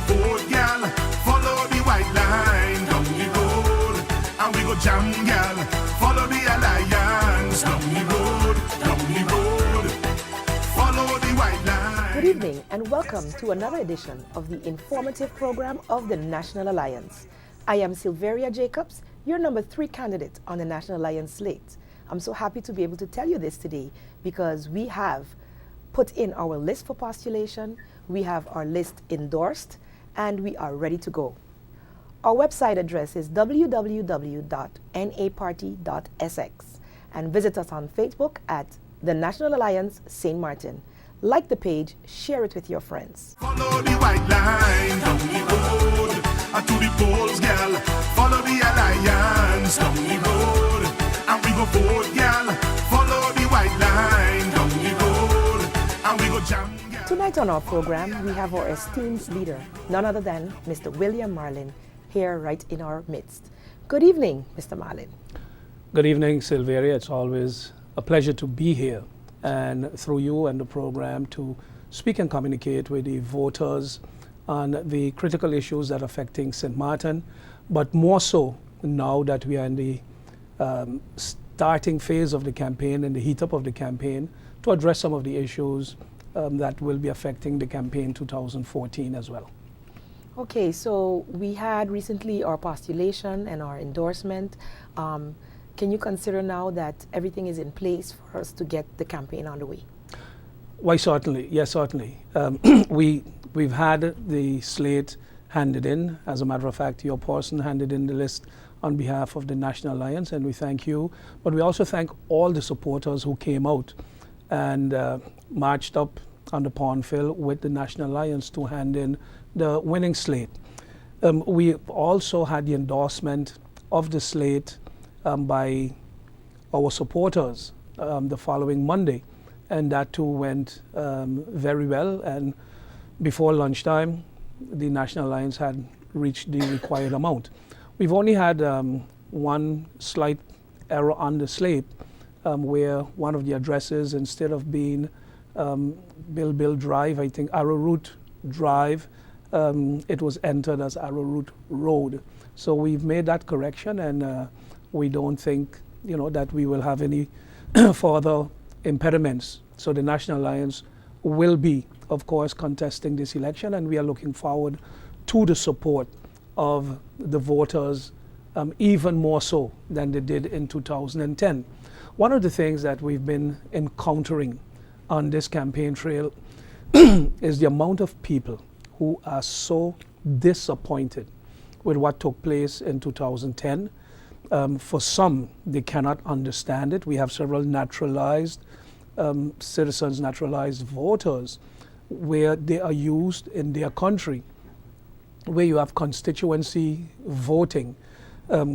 vote, gal. Follow the white line down the road, and we go jam, gal. Follow the alliance down the road, down the road. Follow the white line. Good evening and welcome to another edition of the informative program of the National Alliance. I am Silveria Jacobs, your number 3 candidate on the National Alliance slate. I'm so happy to be able to tell you this today because we have put in our list for postulation, we have our list endorsed, and we are ready to go. Our website address is www.naparty.sx and visit us on Facebook at the National Alliance St. Martin. Like the page, share it with your friends. Follow the white line down the road, and to the polls, gal. Follow the alliance down the road, and we go vote, gal. Follow the white line down the road, and we go jam, gal. Tonight on our program, we have our esteemed leader, none other than Mr. William Marlin, here right in our midst. Good evening, Mr. Marlin. Good evening, Silveria. It's always a pleasure to be here and through you and the program to speak and communicate with the voters on the critical issues that are affecting St. Martin, but more so now that we are in the starting phase of the campaign and the heat up of the campaign to address some of the issues that will be affecting the campaign 2014 as well. Okay, so we had recently our postulation and our endorsement. Can you consider now that everything is in place for us to get the campaign underway? Why, certainly. Yes, certainly. We've had the slate handed in. As a matter of fact, your person handed in the list on behalf of the National Alliance, and we thank you. But we also thank all the supporters who came out and marched up on the Pondfield with the National Alliance to hand in the winning slate. We also had the endorsement of the slate by our supporters the following Monday, and that too went very well. And before lunchtime, the National Alliance had reached the required amount. We've only had one slight error on the slate where one of the addresses, instead of being Bill Drive, I think Arrowroot Drive, it was entered as Arrowroot Road. So we've made that correction, and we don't think, that we will have any further impediments. So the National Alliance will be, of course, contesting this election, and we are looking forward to the support of the voters, even more so than they did in 2010. One of the things that we've been encountering on this campaign trail is the amount of people who are so disappointed with what took place in 2010. For some, they cannot understand it. We have several naturalized citizens, naturalized voters, where they are used in their country, where you have constituency voting,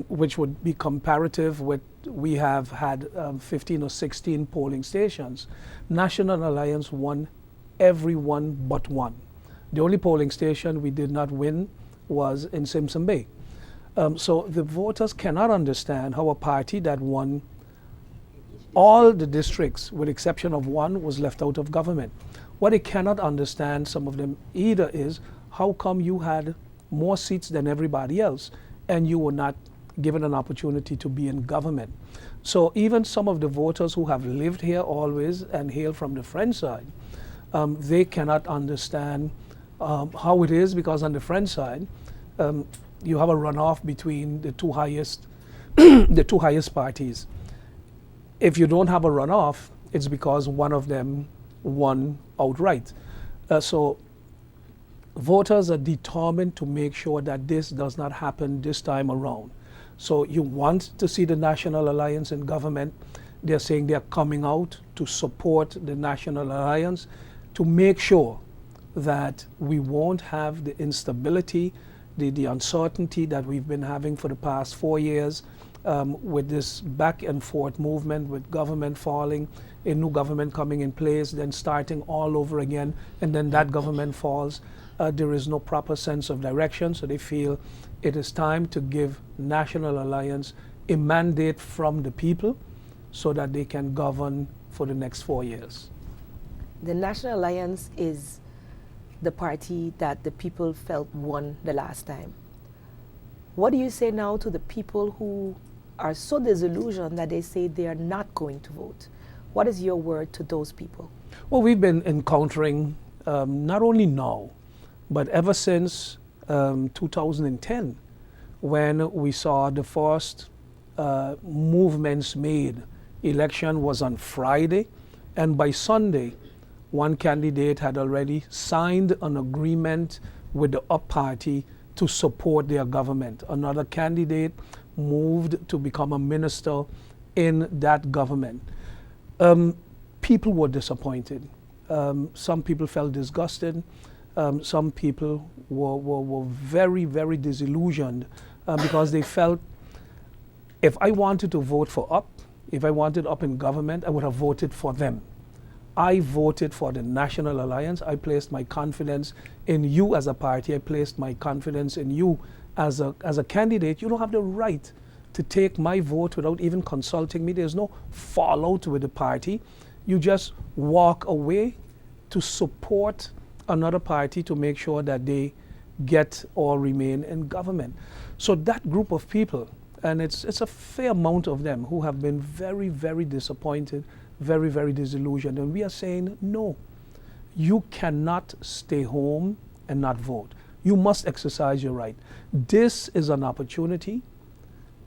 which would be comparative with, we have had 15 or 16 polling stations. National Alliance won every one but one. The only polling station we did not win was in Simpson Bay. So the voters cannot understand how a party that won all the districts, with exception of one, was left out of government. What they cannot understand, some of them either, is how come you had more seats than everybody else and you were not given an opportunity to be in government. So even some of the voters who have lived here always and hail from the French side, they cannot understand how it is, because on the French side, you have a runoff between the two highest the two highest parties. If you don't have a runoff, it's because one of them won outright. So voters are determined to make sure that this does not happen this time around. So you want to see the National Alliance in government. They're saying they're coming out to support the National Alliance to make sure that we won't have the instability, the uncertainty that we've been having for the past 4 years, with this back and forth movement, with government falling, a new government coming in place, then starting all over again, and then that government falls. There is no proper sense of direction, so they feel it is time to give National Alliance a mandate from the people so that they can govern for the next 4 years. The National Alliance is the party that the people felt won the last time. What do you say now to the people who are so disillusioned that they say they are not going to vote? What is your word to those people? Well, we've been encountering, not only now, but ever since 2010, when we saw the first movements made. Election was on Friday, and by Sunday, one candidate had already signed an agreement with the up party to support their government. Another candidate moved to become a minister in that government. People were disappointed. Some people felt disgusted. Some people were very, very disillusioned because they felt if I wanted to vote for up, if I wanted up in government, I would have voted for them. I voted for the National Alliance. I placed my confidence in you as a party. I placed my confidence in you as a candidate. You don't have the right to take my vote without even consulting me. There's no fallout with the party. You just walk away to support another party to make sure that they get or remain in government. So that group of people, and it's a fair amount of them who have been very, very disappointed, very, very disillusioned. And we are saying, no, you cannot stay home and not vote. You must exercise your right. This is an opportunity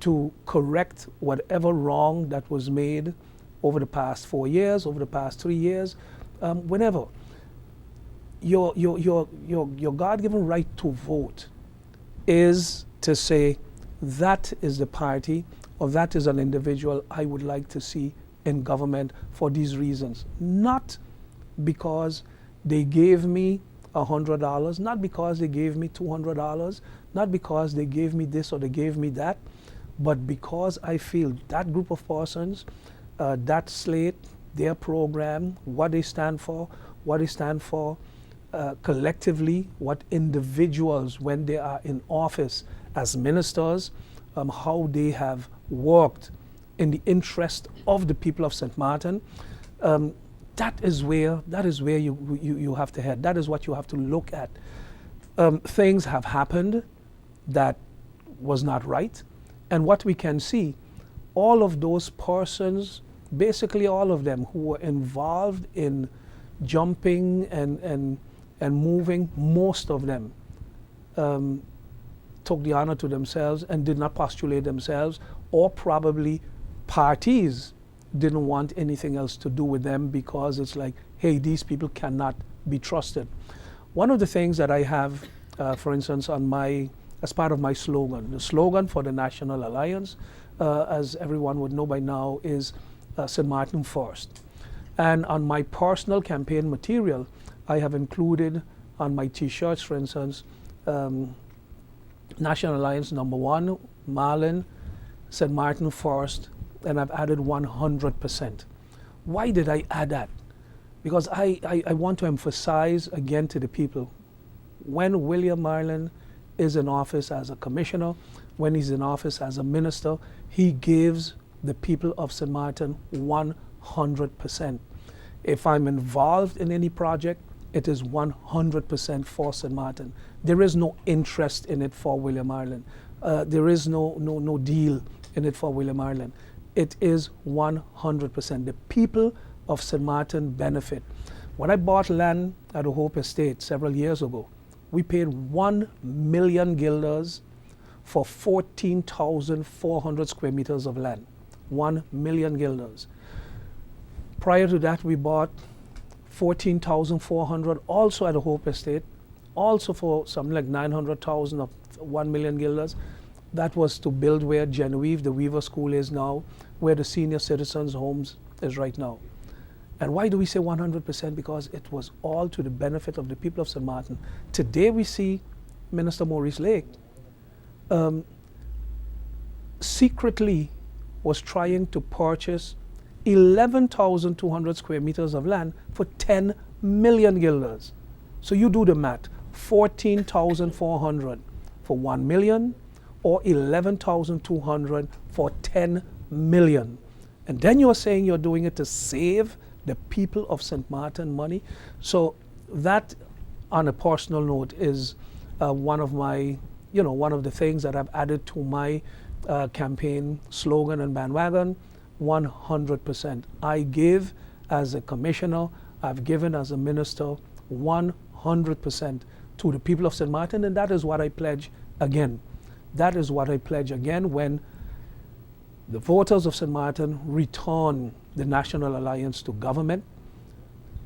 to correct whatever wrong that was made over the past 4 years, over the past 3 years, whenever. Your God-given right to vote is to say, that is the party or that is an individual I would like to see in government for these reasons. Not because they gave me $100, not because they gave me $200, not because they gave me this or they gave me that, but because I feel that group of persons, that slate, their program, what they stand for, collectively, what individuals, when they are in office as ministers, how they have worked in the interest of the people of St. Martin. That is where you have to head. That is what you have to look at. Things have happened that was not right. And what we can see, all of those persons, basically all of them who were involved in jumping and moving, most of them took the honor to themselves and did not postulate themselves, or probably parties didn't want anything else to do with them because it's like, hey, these people cannot be trusted. One of the things that I have, for instance, as part of my slogan, the slogan for the National Alliance, as everyone would know by now, is St. Martin First. And on my personal campaign material, I have included on my t-shirts, for instance, National Alliance #1, Marlin, St. Martin First, and I've added 100%. Why did I add that? Because I want to emphasize again to the people, when William Marlin is in office as a commissioner, when he's in office as a minister, he gives the people of St. Martin 100%. If I'm involved in any project, it is 100% for St. Martin. There is no interest in it for William Marlin. There is no deal in it for William Marlin. It is 100%. The people of St. Martin benefit. When I bought land at the Hope Estate several years ago, we paid 1 million guilders for 14,400 square meters of land. 1 million guilders. Prior to that, we bought 14,400 also at the Hope Estate, also for something like 900,000 of 1 million guilders. That was to build where Genevieve, the Weaver School, is now, where the senior citizens' homes is right now. And why do we say 100%? Because it was all to the benefit of the people of St. Martin. Today we see Minister Maurice Lake secretly was trying to purchase 11,200 square meters of land for 10 million guilders. So you do the math, 14,400 for 1 million or 11,200 for 10 million. And then you're saying you're doing it to save the people of St. Martin money. So that on a personal note, is one of my, one of the things that I've added to my campaign slogan and bandwagon. 100%. I give as a commissioner, I've given as a minister 100% to the people of St. Martin, and that is what I pledge again. That is what I pledge again when the voters of St. Martin return the National Alliance to government.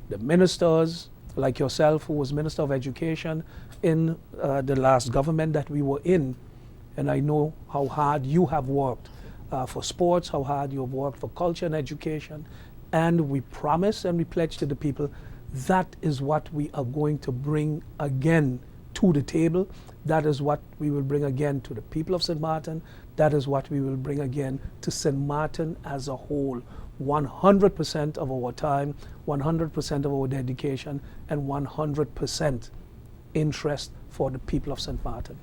The ministers, like yourself, who was Minister of Education in the last government that we were in, and I know how hard you have worked for sports, how hard you have worked for culture and education, and we promise and we pledge to the people that is what we are going to bring again to the table. That is what we will bring again to the people of St. Martin. That is what we will bring again to St. Martin as a whole. 100% of our time, 100% of our dedication, and 100% interest for the people of St. Martin.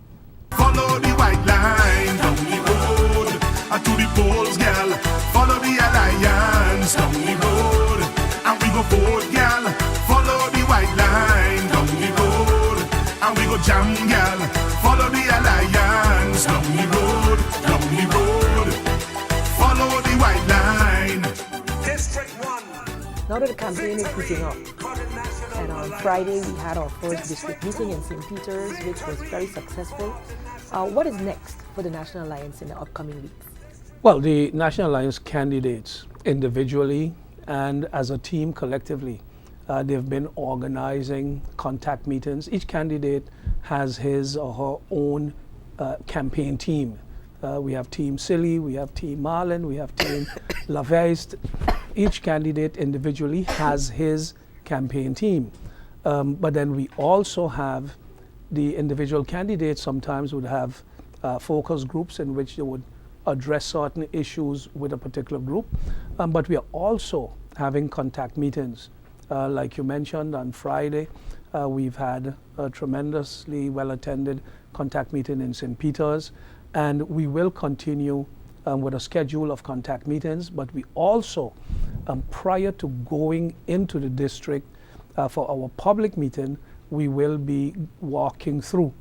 Follow the white line down the road, to the polls, girl. Follow the alliance down the road, and we go vote, girl. Follow the white line down the road, and we go jam, girl. Follow the alliance down the road, down the road. Follow the white line. District 1. Now that the campaign is heating up, and on Friday we had our first district meeting in St. Peter's, which was very successful. What is next for the National Alliance in the upcoming weeks? Well, the National Alliance candidates individually and as a team collectively, they've been organizing contact meetings. Each candidate has his or her own campaign team. We have Team Silly, we have Team Marlin, we have Team Laveist. Each candidate individually has his campaign team. But then we also have the individual candidates sometimes would have focus groups in which they would address certain issues with a particular group. But we are also having contact meetings. Like you mentioned, on Friday, we've had a tremendously well-attended contact meeting in St. Peter's, and we will continue with a schedule of contact meetings, but we also, prior to going into the district for our public meeting, we will be walking through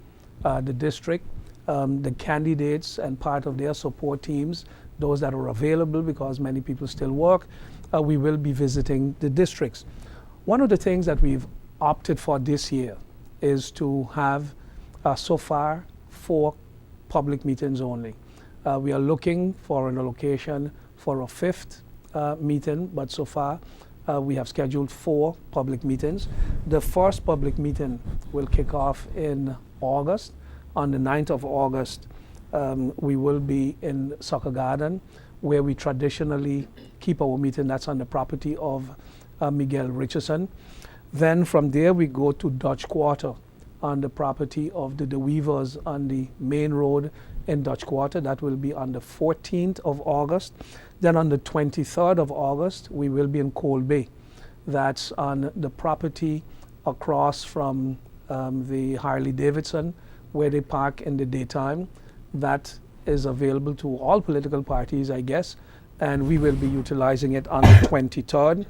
the district, the candidates and part of their support teams, those that are available because many people still work, we will be visiting the districts. One of the things that we've opted for this year is to have so far 4 public meetings only. We are looking for an allocation for a 5th meeting, but so far we have scheduled 4 public meetings. The first public meeting will kick off in August. On the 9th of August, we will be in Soccer Garden, where we traditionally keep our meeting. That's on the property of Miguel Richardson. Then from there we go to Dutch Quarter on the property of the Weavers on the main road in Dutch Quarter. That will be on the 14th of August. Then on the 23rd of August, we will be in Cold Bay. That's on the property across from the Harley Davidson, where they park in the daytime. That is available to all political parties, I guess, and we will be utilizing it on the 23rd.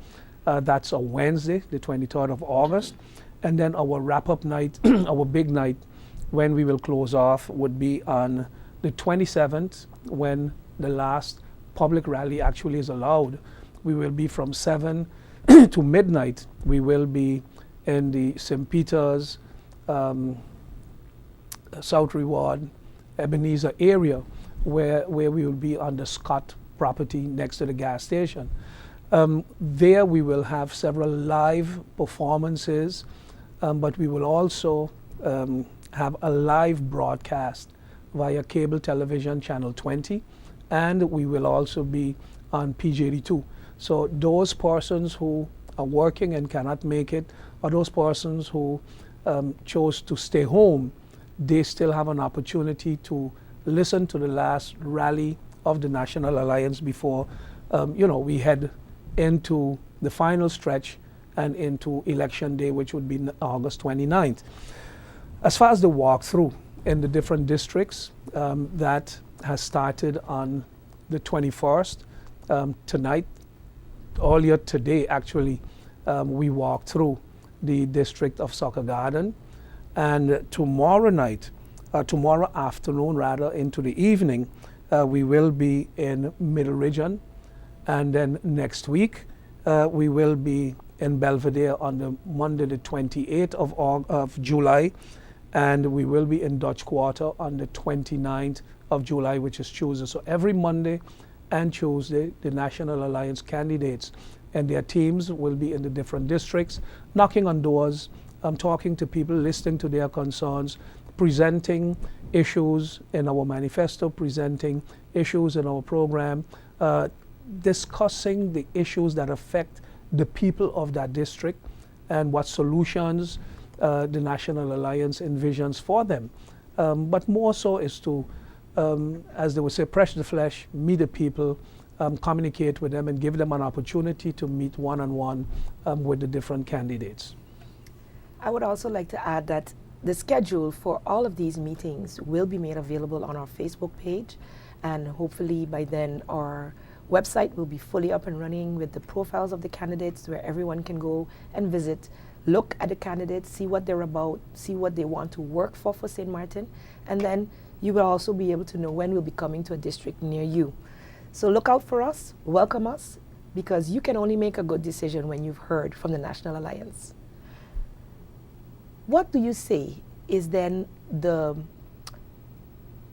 That's a Wednesday, the 23rd of August. And then our wrap-up night, our big night, when we will close off, would be on the 27th, when the last public rally actually is allowed. We will be from 7 to midnight. We will be in the St. Peter's, South Reward, Ebenezer area, where we will be on the Scott property next to the gas station. There we will have several live performances, but we will also have a live broadcast via cable television channel 20, and we will also be on PJD2. So those persons who are working and cannot make it, or those persons who chose to stay home, they still have an opportunity to listen to the last rally of the National Alliance before we head into the final stretch and into election day, which would be August 29th. As far as the walkthrough in the different districts, that has started on the 21st. Tonight, earlier today actually, we walked through the district of Soccer Garden. And tomorrow night, tomorrow afternoon rather, into the evening, we will be in Middle Region. And then next week, we will be in Belvedere on the Monday the 28th of July. And we will be in Dutch Quarter on the 29th of July, which is Tuesday. So every Monday and Tuesday, the National Alliance candidates and their teams will be in the different districts, knocking on doors, talking to people, listening to their concerns, presenting issues in our manifesto, presenting issues in our program, discussing the issues that affect the people of that district and what solutions the National Alliance envisions for them. But more so is to, as they would say, press the flesh, meet the people, communicate with them and give them an opportunity to meet one-on-one with the different candidates. I would also like to add that the schedule for all of these meetings will be made available on our Facebook page, and hopefully by then our website will be fully up and running with the profiles of the candidates where everyone can go and visit, look at the candidates, see what they're about, see what they want to work for St. Martin, and then you will also be able to know when we'll be coming to a district near you. So look out for us, welcome us, because you can only make a good decision when you've heard from the National Alliance. What do you say is then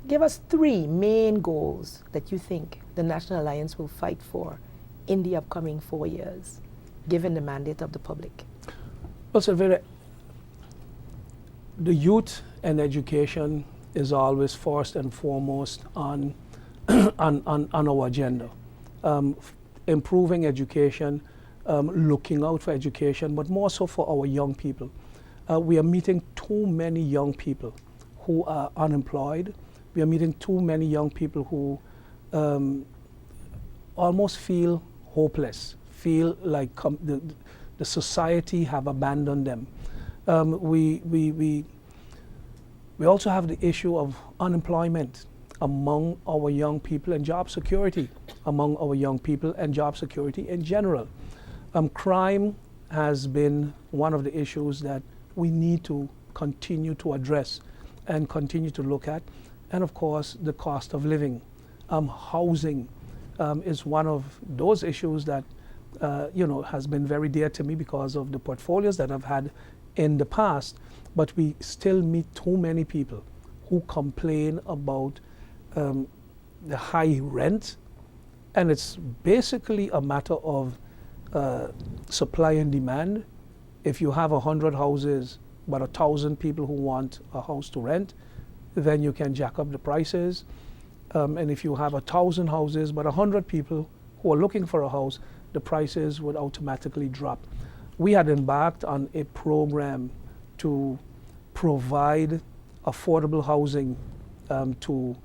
give us 3 main goals that you think the National Alliance will fight for in the upcoming 4 years, given the mandate of the public? Well, Sylvia, the youth and education is always first and foremost on our agenda. Improving education, looking out for education, but more so for our young people. We are meeting too many young people who are unemployed. We are meeting too many young people who almost feel hopeless, feel like the society have abandoned them. We also have the issue of unemployment among our young people and job security among our young people and job security in general. Crime has been one of the issues that we need to continue to address and continue to look at. And of course, the cost of living. Housing is one of those issues that has been very dear to me because of the portfolios that I've had in the past. But we still meet too many people who complain about the high rent. And it's basically a matter of supply and demand. If you have 100 houses, but 1,000 people who want a house to rent, then you can jack up the prices. And if you have 1,000 houses, but 100 people who are looking for a house, the prices would automatically drop. We had embarked on a program to provide affordable housing to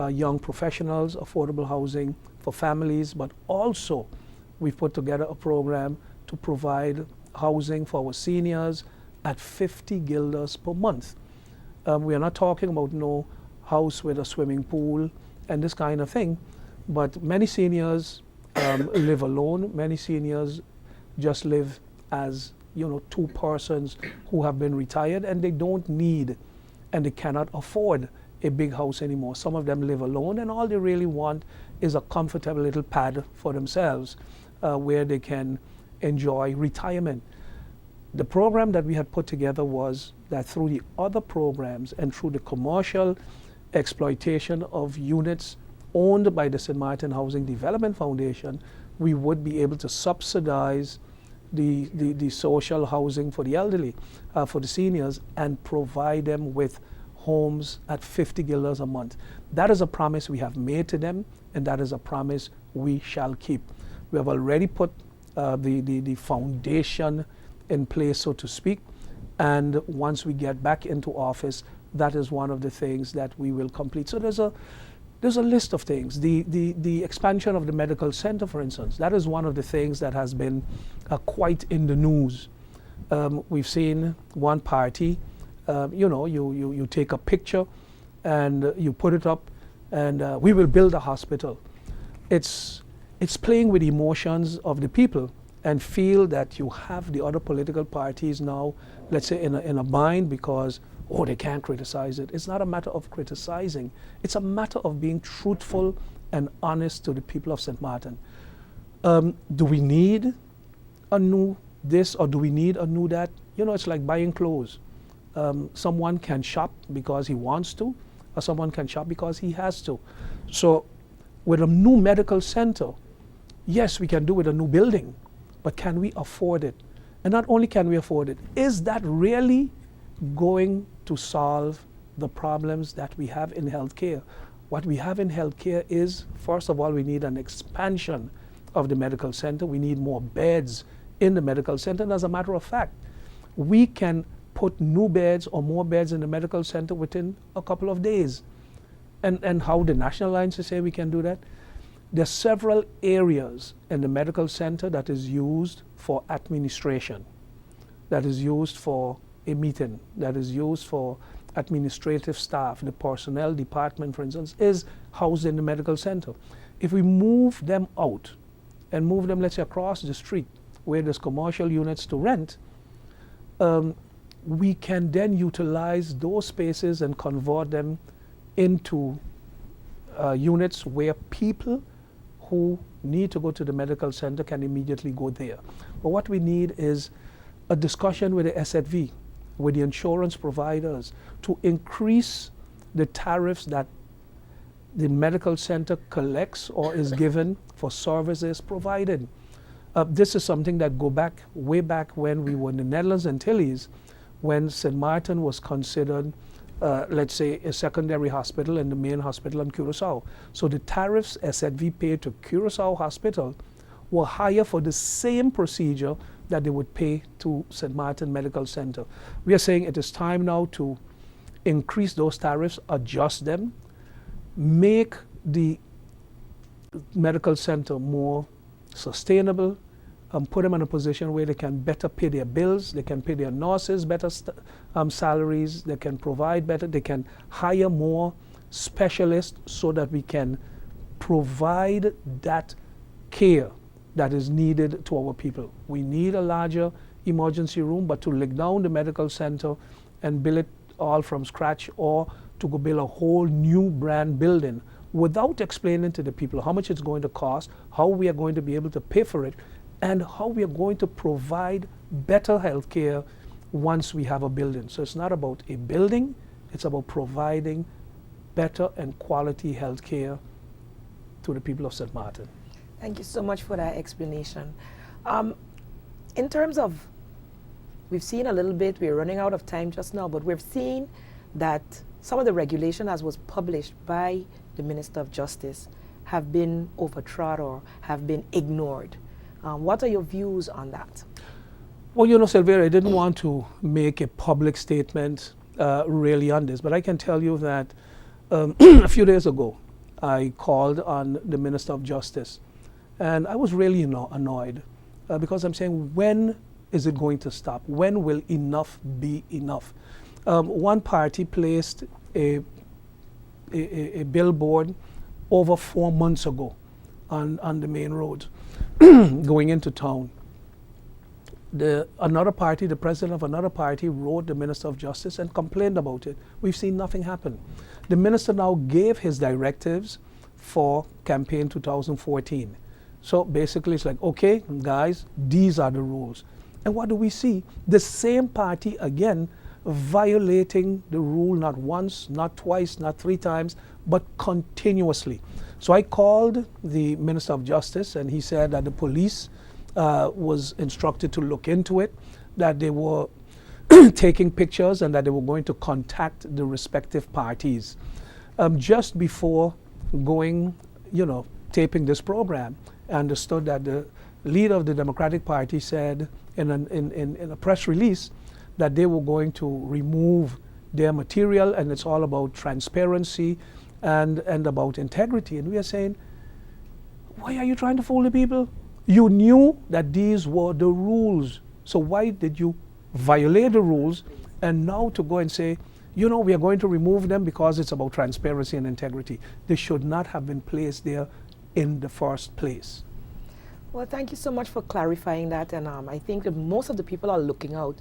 young professionals, affordable housing for families, but also we've put together a program to provide housing for our seniors at 50 guilders per month. We are not talking about no house with a swimming pool and this kind of thing, but many seniors live alone. Many seniors just live as 2 persons who have been retired, and they don't need and they cannot afford a big house anymore. Some of them live alone, and all they really want is a comfortable little pad for themselves where they can enjoy retirement. The program that we had put together was that through the other programs and through the commercial exploitation of units owned by the St. Martin Housing Development Foundation, we would be able to subsidize the social housing for the elderly, for the seniors, and provide them with homes at 50 guilders a month. That is a promise we have made to them, and that is a promise we shall keep. We have already put the foundation in place, so to speak, and once we get back into office, that is one of the things that we will complete. So there's a list of things. The expansion of the medical center, for instance, that is one of the things that has been quite in the news. We've seen one party, you take a picture and you put it up, and we will build a hospital. It's playing with emotions of the people, and feel that you have the other political parties now, let's say, in a bind because oh, they can't criticize it. It's not a matter of criticizing. It's a matter of being truthful and honest to the people of St. Martin. Do we need a new this or do we need a new that? You know, it's like buying clothes. Someone can shop because he wants to, or someone can shop because he has to. So with a new medical center, yes, we can do with a new building, but can we afford it? And not only can we afford it, is that really going to solve the problems that we have in healthcare? What we have in healthcare is, first of all, we need an expansion of the medical center. We need more beds in the medical center. And as a matter of fact, we can put new beds or more beds in the medical center within a couple of days. And how the National Alliance say we can do that? There are several areas in the medical center that is used for administration, that is used for a meeting, that is used for administrative staff. The personnel department, for instance, is housed in the medical center. If we move them out and move them, let's say, across the street where there's commercial units to rent, we can then utilize those spaces and convert them into units where people who need to go to the medical center can immediately go there. But what we need is a discussion with the SZV, with the insurance providers, to increase the tariffs that the medical center collects or is given for services provided. This is something that go back, way back when we were in the Netherlands Antilles, when St. Martin was considered, let's say, a secondary hospital and the main hospital in Curaçao. So the tariffs SZV paid to Curaçao Hospital were higher for the same procedure that they would pay to St. Martin Medical Center. We are saying it is time now to increase those tariffs, adjust them, make the medical center more sustainable, put them in a position where they can better pay their bills, they can pay their nurses better salaries, they can provide better, they can hire more specialists so that we can provide that care that is needed to our people. We need a larger emergency room, but to lick down the medical center and build it all from scratch, or to go build a whole new brand building without explaining to the people how much it's going to cost, how we are going to be able to pay for it, and how we are going to provide better health care once we have a building. So it's not about a building, it's about providing better and quality health care to the people of St. Martin. Thank you so much for that explanation. In terms of, we've seen a little bit, we're running out of time just now, but we've seen that some of the regulation as was published by the Minister of Justice have been overtrodden or have been ignored. What are your views on that? Well, you know, Silveria, I didn't want to make a public statement really on this, but I can tell you that a few days ago, I called on the Minister of Justice, and I was really annoyed because I'm saying, when is it going to stop? When will enough be enough? One party placed a billboard over 4 months ago on the main road going into town. Another party, the president of another party, wrote the Minister of Justice and complained about it. We've seen nothing happen. The minister now gave his directives for campaign 2014. So basically it's like, okay, guys, these are the rules. And what do we see? The same party again violating the rule, not once, not twice, not 3 times, but continuously. So I called the Minister of Justice, and he said that the police was instructed to look into it, that they were taking pictures and that they were going to contact the respective parties. Just before going, taping this program, I understood that the leader of the Democratic Party said in a press release that they were going to remove their material, and it's all about transparency and about integrity. And we are saying, why are you trying to fool the people? You knew that these were the rules. So why did you violate the rules? And now to go and say, we are going to remove them because it's about transparency and integrity. They should not have been placed there in the first place. Well, thank you so much for clarifying that. And I think that most of the people are looking out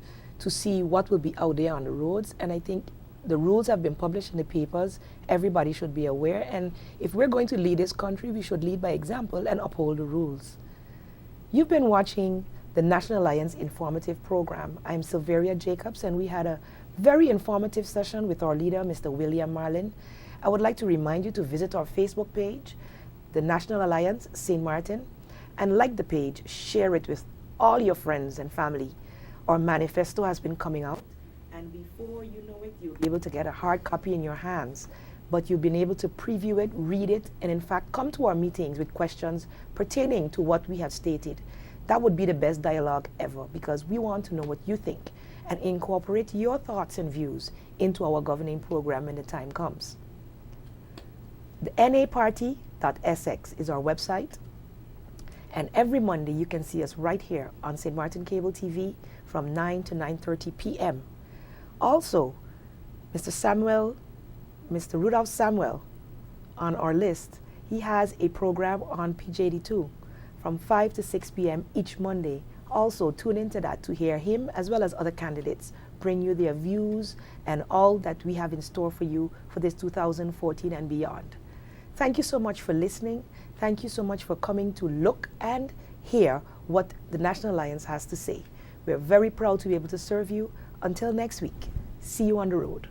to see what will be out there on the roads. And I think the rules have been published in the papers. Everybody should be aware. And if we're going to lead this country, we should lead by example and uphold the rules. You've been watching the National Alliance Informative Program. I'm Silveria Jacobs, and we had a very informative session with our leader, Mr. William Marlin. I would like to remind you to visit our Facebook page, the National Alliance St. Martin, and like the page, share it with all your friends and family. Our manifesto has been coming out, and before you know it, you'll be able to get a hard copy in your hands, but you've been able to preview it, read it, and in fact come to our meetings with questions pertaining to what we have stated. That would be the best dialogue ever, because we want to know what you think and incorporate your thoughts and views into our governing program when the time comes. The naparty.sx is our website, and every Monday you can see us right here on St. Martin Cable TV from 9 to 9:30 p.m. Also, Mr. Rudolph Samuel on our list, he has a program on PJ82 from 5 to 6 p.m. each Monday. Also, tune into that to hear him as well as other candidates bring you their views and all that we have in store for you for this 2014 and beyond. Thank you so much for listening. Thank you so much for coming to look and hear what the National Alliance has to say. We're very proud to be able to serve you. Until next week, see you on the road.